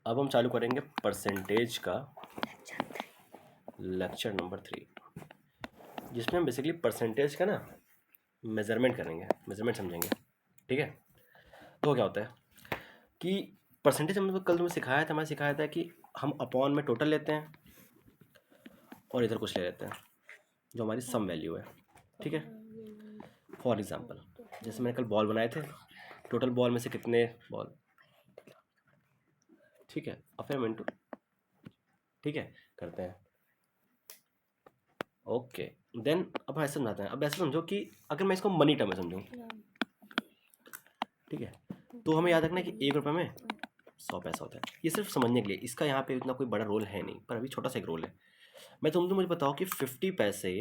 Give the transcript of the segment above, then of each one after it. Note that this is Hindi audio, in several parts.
अब हम चालू करेंगे परसेंटेज का लेक्चर नंबर 3, जिसमें हम बेसिकली परसेंटेज का ना मेज़रमेंट करेंगे, मेज़रमेंट समझेंगे। ठीक है, तो क्या होता है कि परसेंटेज हमने कल तुम्हें सिखाया था, मैंने सिखाया था कि हम अपॉन में टोटल लेते हैं और इधर कुछ ले लेते हैं जो हमारी सम वैल्यू है। ठीक है, फॉर एग्जांपल जैसे मैंने कल बॉल बनाए थे, टोटल बॉल में से कितने बॉल, ठीक है, और फिर हम इनटू, ठीक है, करते हैं। ओके, देन अब ऐसे समझाते हैं। अब ऐसे समझो कि अगर मैं इसको मनी टर्म में समझूं, ठीक है, तो हमें याद रखना है कि 1 रुपये में 100 पैसा होता है। ये सिर्फ समझने के लिए, इसका यहाँ पे इतना कोई बड़ा रोल है नहीं, पर अभी छोटा सा एक रोल है। मैं तुम तो मुझे बताओ कि 50 पैसे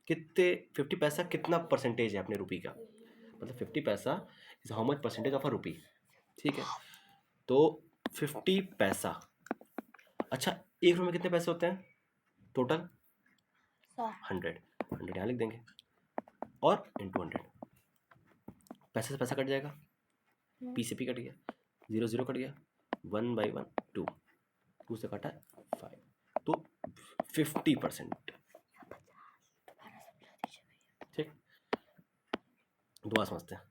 कितने, 50 पैसा कितना परसेंटेज है अपने रुपये का, मतलब 50 पैसा is how much percentage of a rupee. ठीक है, तो 50 पैसा, अच्छा 1 रुपये में कितने पैसे होते हैं टोटल? 100, 100 यहाँ लिख देंगे और इंटू 100, पैसे से पैसा कट जाएगा, पी से पी कट गया, 0 0 कट गया, 1 बाई 1 2, 2 से कटा 5, तो 50%। ठीक, दुआ समझते हैं।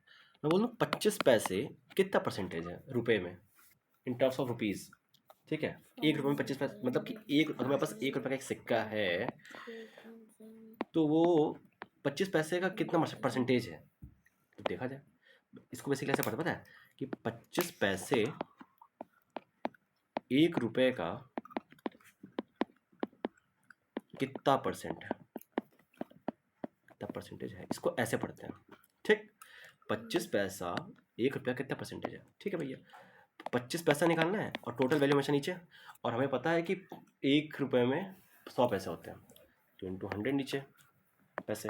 मैं बोलूँ 25 पैसे कितना परसेंटेज है रुपए में, इन टर्म्स ऑफ रुपीज़। ठीक है, 1 रुपये में 25 पैसे, मतलब कि एक, अगर मेरे पास 1 रुपये का एक सिक्का है तो वो 25 पैसे का कितना परसेंटेज है, तो देखा जाए। इसको बेसिकली ऐसे पता है कि 25 पैसे 1 रुपये का कितना परसेंट है, कितना परसेंटेज है, इसको ऐसे पढ़ते हैं। ठीक, 25 पैसा 1 रुपया कितना परसेंटेज है। ठीक है भैया, 25 पैसा निकालना है और टोटल वैल्यू हमेशा नीचे, और हमें पता है कि 1 रुपये में 100 पैसे होते हैं, तो इंटू 100 नीचे पैसे,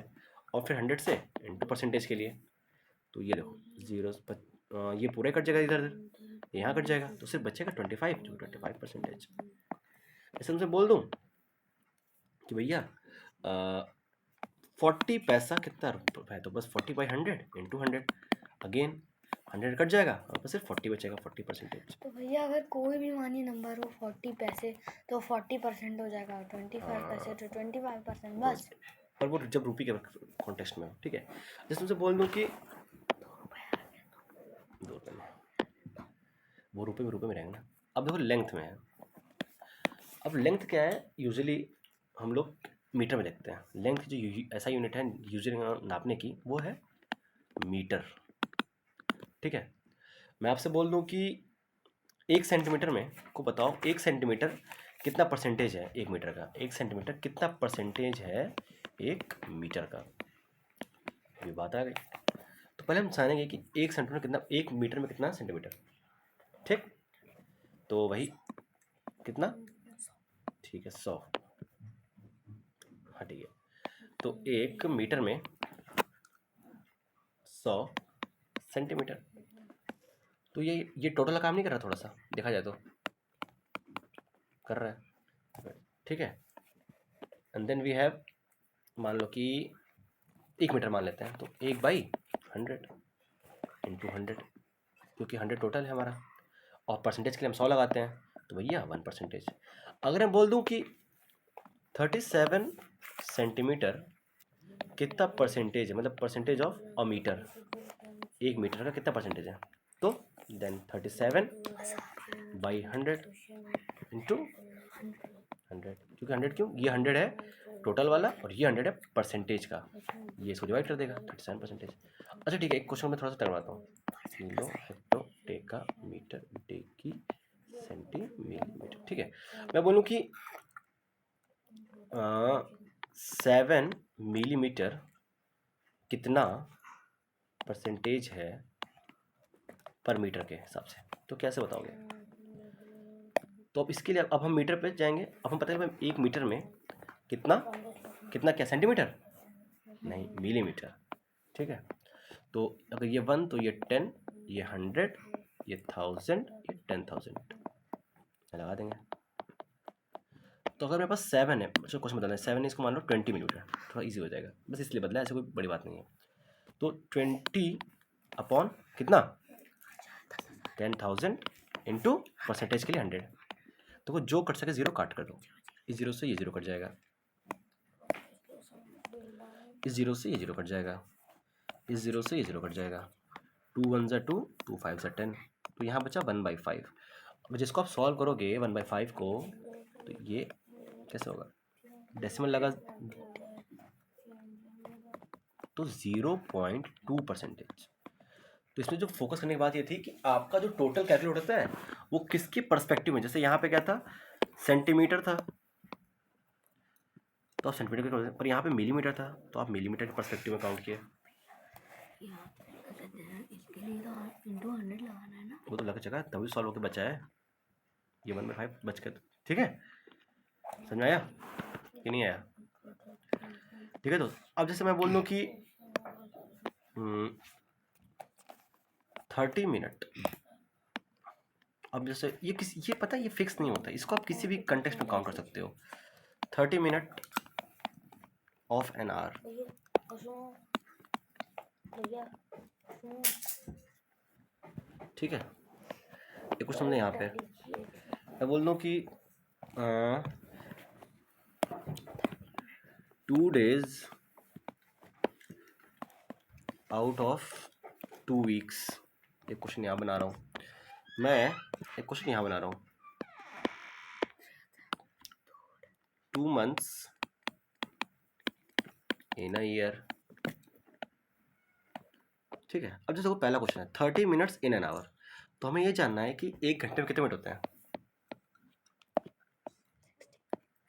और फिर 100 से इंटू परसेंटेज के लिए, तो ये देखो 0, ये पूरे कट जाएगा, इधर यहाँ कट जाएगा, तो सिर्फ बचेगा 25, जो 25%। ऐसे उनसे बोल दूँ कि भैया 40 पैसा कितना है, तो बस 40 बाई 100 इंटू 100, अगेन 100 कट जाएगा और बस सिर्फ 40 बचेगा, 40%। तो भैया अगर कोई भी मानी नंबर हो 40 पैसे तो 40% हो जाएगा, 25 पैसे तो 25% बस। पर वो जब रुपये के कॉन्टेक्स्ट में हो। ठीक है, जैसे तुमसे बोल दूँ कि 2 रुपये में, वो रुपये में रहेंगे ना। अब देखो लेंथ में है, अब लेंथ क्या है, यूजुअली हम लोग मीटर में देखते हैं। लेंथ जो ऐसा यूनिट है यूजुअली नापने की, वो है मीटर। ठीक है, मैं आपसे बोल दूं कि 1 सेंटीमीटर में को बताओ 1 सेंटीमीटर कितना परसेंटेज है 1 मीटर का, 1 सेंटीमीटर कितना परसेंटेज है 1 मीटर का, ये बात आ गई। तो पहले हम जानेंगे कि 1 सेंटीमीटर कितना, 1 मीटर में कितना सेंटीमीटर। ठीक, तो वही कितना, ठीक है 100, हाँ ठीक है, तो 1 मीटर में 100 सेंटीमीटर। तो ये टोटल काम नहीं कर रहा, थोड़ा सा देखा जाए तो कर रहा है। ठीक है, एंड देन वी हैव, मान लो कि 1 मीटर मान लेते हैं, तो 1 बाई 100 इंटू 100, क्योंकि 100 टोटल है हमारा, और परसेंटेज के लिए हम 100 लगाते हैं, तो भैया 1%। अगर मैं बोल दूं कि 37 सेंटीमीटर कितना परसेंटेज है, मतलब percentage of a metre, 1 metre का कितना परसेंटेज है, तो देन 37 बाई 100 इंटू 100, क्योंकि 100 क्यों, ये 100 है टोटल वाला और ये 100 है परसेंटेज का, ये इसको डिवाइड कर देगा 37%। अच्छा ठीक है, एक क्वेश्चन में थोड़ा सा करवाता हूँ, किलो हेक्टो टेका मीटर डेकी सेंटीमीटर। ठीक है, मैं बोलूँ कि 7 मिलीमीटर कितना परसेंटेज है पर मीटर के हिसाब से, तो कैसे बताओगे? तो अब इसके लिए अब हम मीटर पे जाएंगे। अब हम पता है 1 मीटर में कितना, कितना क्या सेंटीमीटर, नहीं मिलीमीटर। ठीक है, तो अगर ये 1 तो ये 10, ये 100, ये 1000, ये 10,000 लगा देंगे। तो अगर मेरे पास 7 है, अच्छा क्वेश्चन बताना है, 7 है, इसको मान लो 20 मिलीमीटर, थोड़ा इजी हो जाएगा, बस इसलिए बदला, ऐसे कोई बड़ी बात नहीं है। तो 20 अपॉन कितना, 10,000 इंटू परसेंटेज के लिए 100। तो जो कट सके 0 काट कर दो, इस 0 से ये 0 कट जाएगा, इस 0 से ये 0 कट जाएगा, इस 0 से ये 0 कट जाएगा, 2 1 ज़ा 2, 2 5 ज़ा 10, तो यहाँ बचा 1/5। अब जिसको आप सॉल्व करोगे 1/5 को, तो ये कैसे होगा, डेसिमल लगा तो 0.2%। तो इसमें जो फोकस करने की बात ये थी कि आपका जो टोटल कैलकुलेट होता है वो किसके पर्सपेक्टिव में, जैसे यहाँ पे क्या था, सेंटीमीटर था तो आप सेंटीमीटर के, पर यहाँ पे मिलीमीटर था तो आप मिलीमीटर के पर्सपेक्टिव में काउंट किए। इसके लिए तो इंटू 100 लगाना है ना, वो तो लग चुका है तभी सॉल्व होकर बचा है, ये 1/5 बच गया। ठीक है, समझ में आया कि नहीं आया? ठीक है, तो अब जैसे मैं बोल दूँ कि 30 मिनट, अब जैसे ये पता है ये फिक्स नहीं होता, इसको आप किसी भी कंटेक्स्ट में काउंट कर सकते हो। 30 मिनट ऑफ एन आवर, ठीक है, ये कुछ समझे यहाँ पे। मैं बोल दूँ कि 2 days आउट ऑफ 2 weeks, एक क्वेश्चन यहाँ बना रहा हूँ मैं, एक क्वेश्चन यहाँ बना रहा हूँ, 2 months इन अ ईयर। ठीक है, अब जैसे वो पहला क्वेश्चन है 30 मिनट्स इन एन आवर, तो हमें ये जानना है कि 1 घंटे में कितने मिनट होते हैं,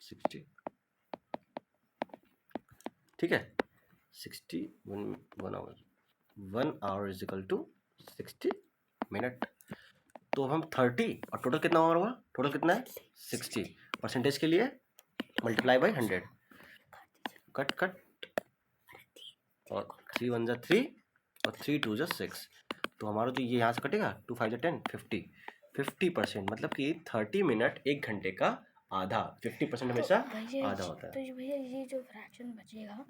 60। ठीक है, 60 1 hour, 1 hour is equal to 60 minute. तो हम 30 और टोटल कितना होगा, टोटल कितना है 60, परसेंटेज के लिए मल्टीप्लाई बाई 100, कट कट, और 3 1 ज़ा 3 और 3 2 ज़ा 6, तो हमारा जो ये यहाँ से कटेगा 2 5 ज़ा 10, 50%, मतलब कि 30 मिनट 1 घंटे का आधा, 50% हमेशा आधा होता है। तो भैया ये जो फ्रैक्शन बचेगा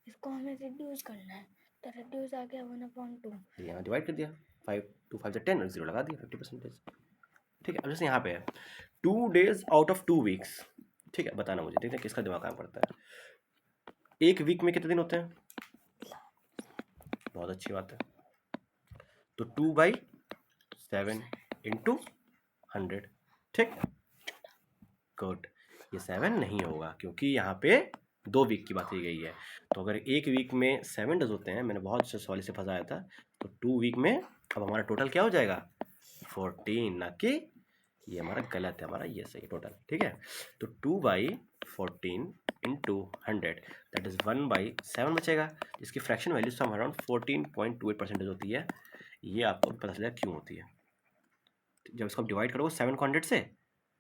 इसको हमें रिड्यूस करना है, तो रिड्यूस आ गया 1/2, यहाँ डिवाइड कर दिया, 5 2 5 ज़ा 10 और 0 लगा दिया, 50%। ठीक है, अब जैसे यहाँ पे है 2 days आउट ऑफ 2 weeks। ठीक है, बताना मुझे, देखते हैं किसका दिमाग काम करता है। 1 वीक में कितने दिन होते हैं, बहुत अच्छी बात है, तो 2/7 इंटू 100। ठीक, गुड, ये 7 नहीं होगा क्योंकि यहाँ पे 2 वीक की बात की गई है, तो अगर 1 वीक में 7 डेज होते हैं, मैंने बहुत से सवाल से फंसाया था, तो 2 वीक में अब हमारा टोटल क्या हो जाएगा 14, ना कि ये हमारा गलत है, हमारा ये सही टोटल। ठीक है, तो 2/14 इंटू 100 दैट इज़ 1/7 बचेगा, इसकी फ्रैक्शन वैल्यू सम अराउंड 14.28% होती है। ये आपको पता चलेगा क्यों होती है, जब इसको आप डिवाइड करोगे 7 को 100 से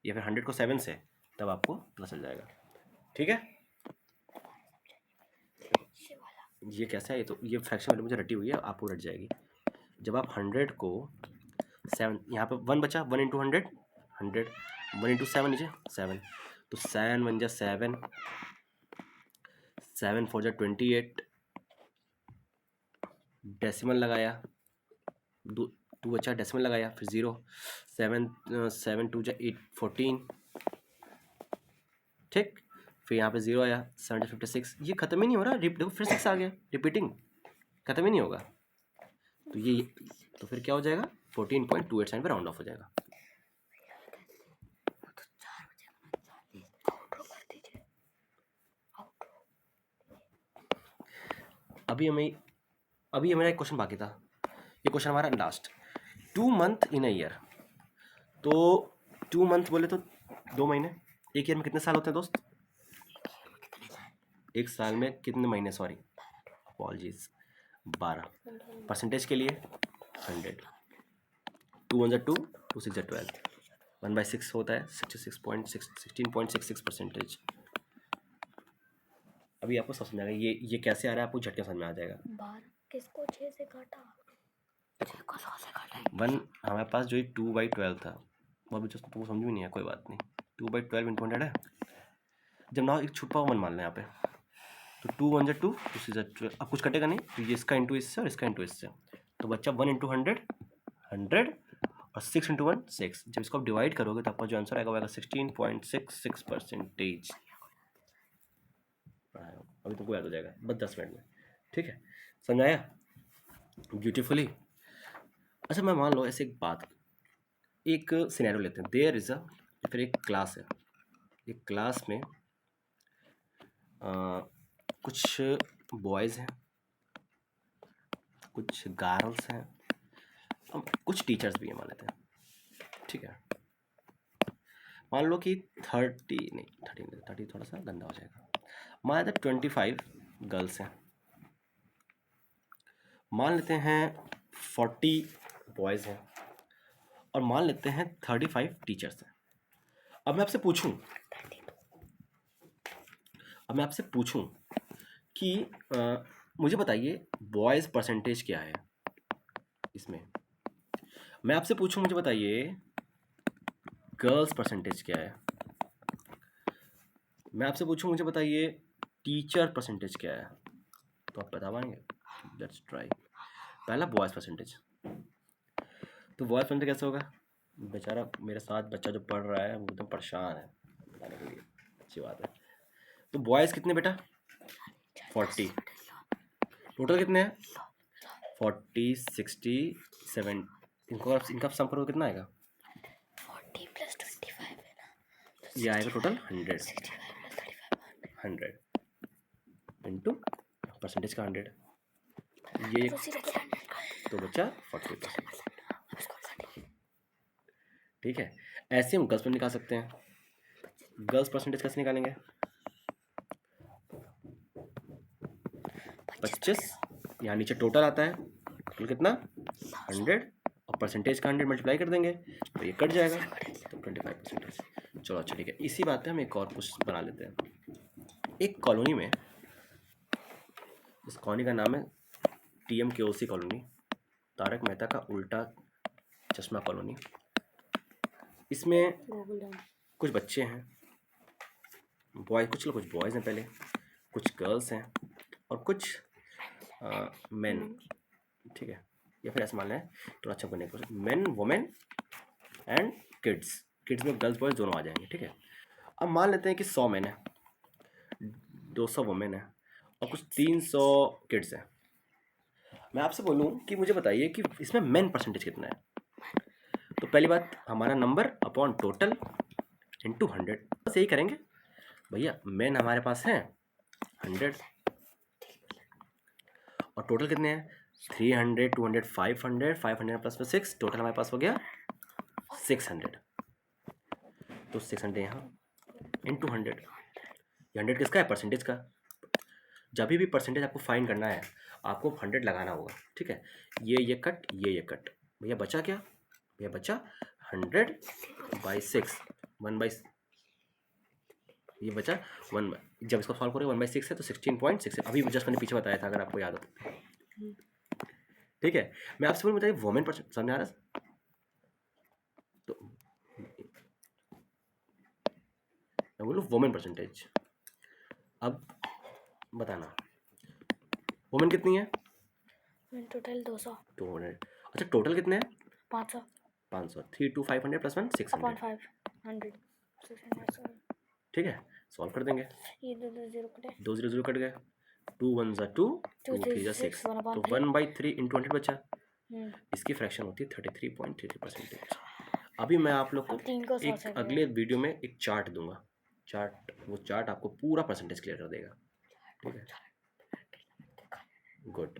या फिर 100 को 7 से, तब आपको पता चल जाएगा। ठीक है, ये कैसा है, ये तो ये फ्रैक्शन वैल्यू मुझे रटी हुई है, आपको रट जाएगी। जब आप 100 को 7, यहाँ पे 1 बचा, 1 इंटू 100, 100, 1 इंटू 7 नीचे 7, तो 7 1 जा 7, 7 4 जा 28, डेसिमल लगाया, 2 बचा, डेसिमल लगाया, फिर 0, 7 7 2 जा 8 14। ठीक, फिर यहाँ पे 0 आया, 7 56, ये खत्म ही नहीं हो रहा, देखो फिर 6 आ गया, रिपीटिंग, खत्म ही नहीं होगा, तो ये तो फिर क्या हो जाएगा 14.28 पे राउंड ऑफ हो जाएगा। अभी मेरा एक क्वेश्चन बाकी था, ये क्वेश्चन हमारा last, 2 month in a year, तो 2 month बोले तो 2 महीने, एक ईयर में कितने साल होते हैं दोस्त, एक साल में कितने महीने, सॉरी अपॉलजीज, 12, परसेंटेज के लिए 100, 2 1 ज़ा 2, 2 6 ज़ा 12, 1/6 होता है 16.66%। अभी आपको समझ में आएगा ये कैसे आ रहा है, आपको झटके समझ में आ जाएगा। 12 किसको 6 से काटा, 6 को 100 से काटा, 1 हमारे पास जो 2/12 था, वो अभी तो समझ में नहीं है, कोई बात नहीं, 2/12 इंटू 100 है। जब ना एक छुपा 1 मान लें यहाँ पे, तो 2 1 ज़ा 2, 2 6 ज़ा 12, अब कुछ कटेगा नहीं, तो ये इसका इंटू इससे और इसका इंटू इससे, तो बच्चा 1 इंटू 100, 100 और 6 इंटू 1 6। जब इसको आप डिवाइड करोगे तो आपका जो आंसर आएगा वो आएगा 16.66%। अभी तुमको याद हो जाएगा बस 10 मिनट में, ठीक है, समझाया ब्यूटीफुली। अच्छा मैं मान लो ऐसे एक बात, एक सिनेरियो लेते हैं, देयर इज अ, फिर एक क्लास है, एक क्लास में कुछ बॉयज़ हैं, कुछ गर्ल्स हैं, कुछ टीचर्स भी हैं मान लेते हैं, ठीक है। मान लो कि 30 थोड़ा सा गंदा हो जाएगा, मान लेते हैं 25 गर्ल्स हैं, मान लेते हैं 40 बॉयज़ हैं, और मान लेते हैं 35 टीचर्स हैं। अब मैं आपसे पूछूं कि मुझे बताइए बॉयज़ परसेंटेज क्या है इसमें। मैं आपसे पूछूं मुझे बताइए गर्ल्स परसेंटेज क्या है। मैं आपसे पूछूं मुझे बताइए टीचर परसेंटेज क्या है, तो आप बता पाएंगे? Let's try. पहला बॉयज़ परसेंटेज, तो बॉयज़ परसेंटेज कैसे होगा? बेचारा मेरे साथ बच्चा जो पढ़ रहा है वो एकदम परेशान है बताने के लिए, अच्छी बात है। तो बॉयज़ कितने बेटा? 40। टोटल कितने हैं? 40 60 7। इनका सम करो कितना आएगा? 40 + 25 है ना, ये आएगा टोटल 100। 65 + 35 100 इंटू परसेंटेज का 100, ये तो बच्चा 40%, ठीक है। ऐसे हम गर्ल्स पर निकाल सकते हैं। गर्ल्स परसेंटेज कैसे निकालेंगे? 25, यहाँ नीचे टोटल आता है, टोटल कितना? 100, और परसेंटेज का 100 मल्टीप्लाई कर देंगे तो ये कट जाएगा, तो 25%। चलो अच्छा ठीक है, इसी बात पे हम एक और कुछ बना लेते हैं। एक कॉलोनी में, इस कॉलोनी का नाम है TMKOC कॉलोनी, तारक मेहता का उल्टा चश्मा कॉलोनी। इसमें कुछ बच्चे हैं, कुछ बॉयज़ हैं पहले, कुछ गर्ल्स हैं और कुछ मेन, ठीक है, या फिर ऐसे मान लें तो अच्छा बने, कुछ मेन वुमेन एंड किड्स में गर्ल्स बॉयज़ दोनों आ जाएंगे, ठीक है। अब मान लेते हैं कि 100 मेन है, 200 वुमेन है और कुछ 300 किड्स हैं। मैं आपसे बोलूँ कि मुझे बताइए कि इसमें मेन परसेंटेज कितना है, तो पहली बात हमारा नंबर अपॉन टोटल इंटू 100, बस यही करेंगे भैया। मेन हमारे पास है 100 और टोटल कितने हैं? 300 200 500, 500 प्लस में 6, टोटल हमारे पास हो गया 600। तो 600 यहाँ इंटू 100, 100 किसका है? परसेंटेज का। जब भी परसेंटेज आपको फाइंड करना है आपको 100 लगाना होगा, ठीक है। ये कट, ये कट, भैया बचा क्या? भैया बचा 100/6, 1/, ये बचा 1, जब इसको सॉल्व करोगे 1/6 है तो 16.6 है। अभी जस्ट मैंने पीछे बताया था अगर आपको याद हो, ठीक है। मैं आपसे बोलूँ बताइए वुमेन परसेंट, समझ आ रहा है? तो मैं बोलूँ वुमेन परसेंटेज, अब बताना वुमेन कितनी है? टोटल 200। 200। अच्छा टोटल कितने हैं? 500 500। 3 2 500 प्लस 1 600, 500 600। ठीक है, सॉल्व कर देंगे। ये 2 0 कटे, 2 0 0 कट गए, 2 1 ज़ा 2, 2 3 ज़ा 6, तो 1/3 इंटू 100 बचा। इसकी फ्रैक्शन होती है 33.33%। अभी मैं आप लोग को एक अगले वीडियो में एक चार्ट दूंगा, वो चार्ट आपको पूरा परसेंटेज क्लियर कर देगा, ठीक है। गुड।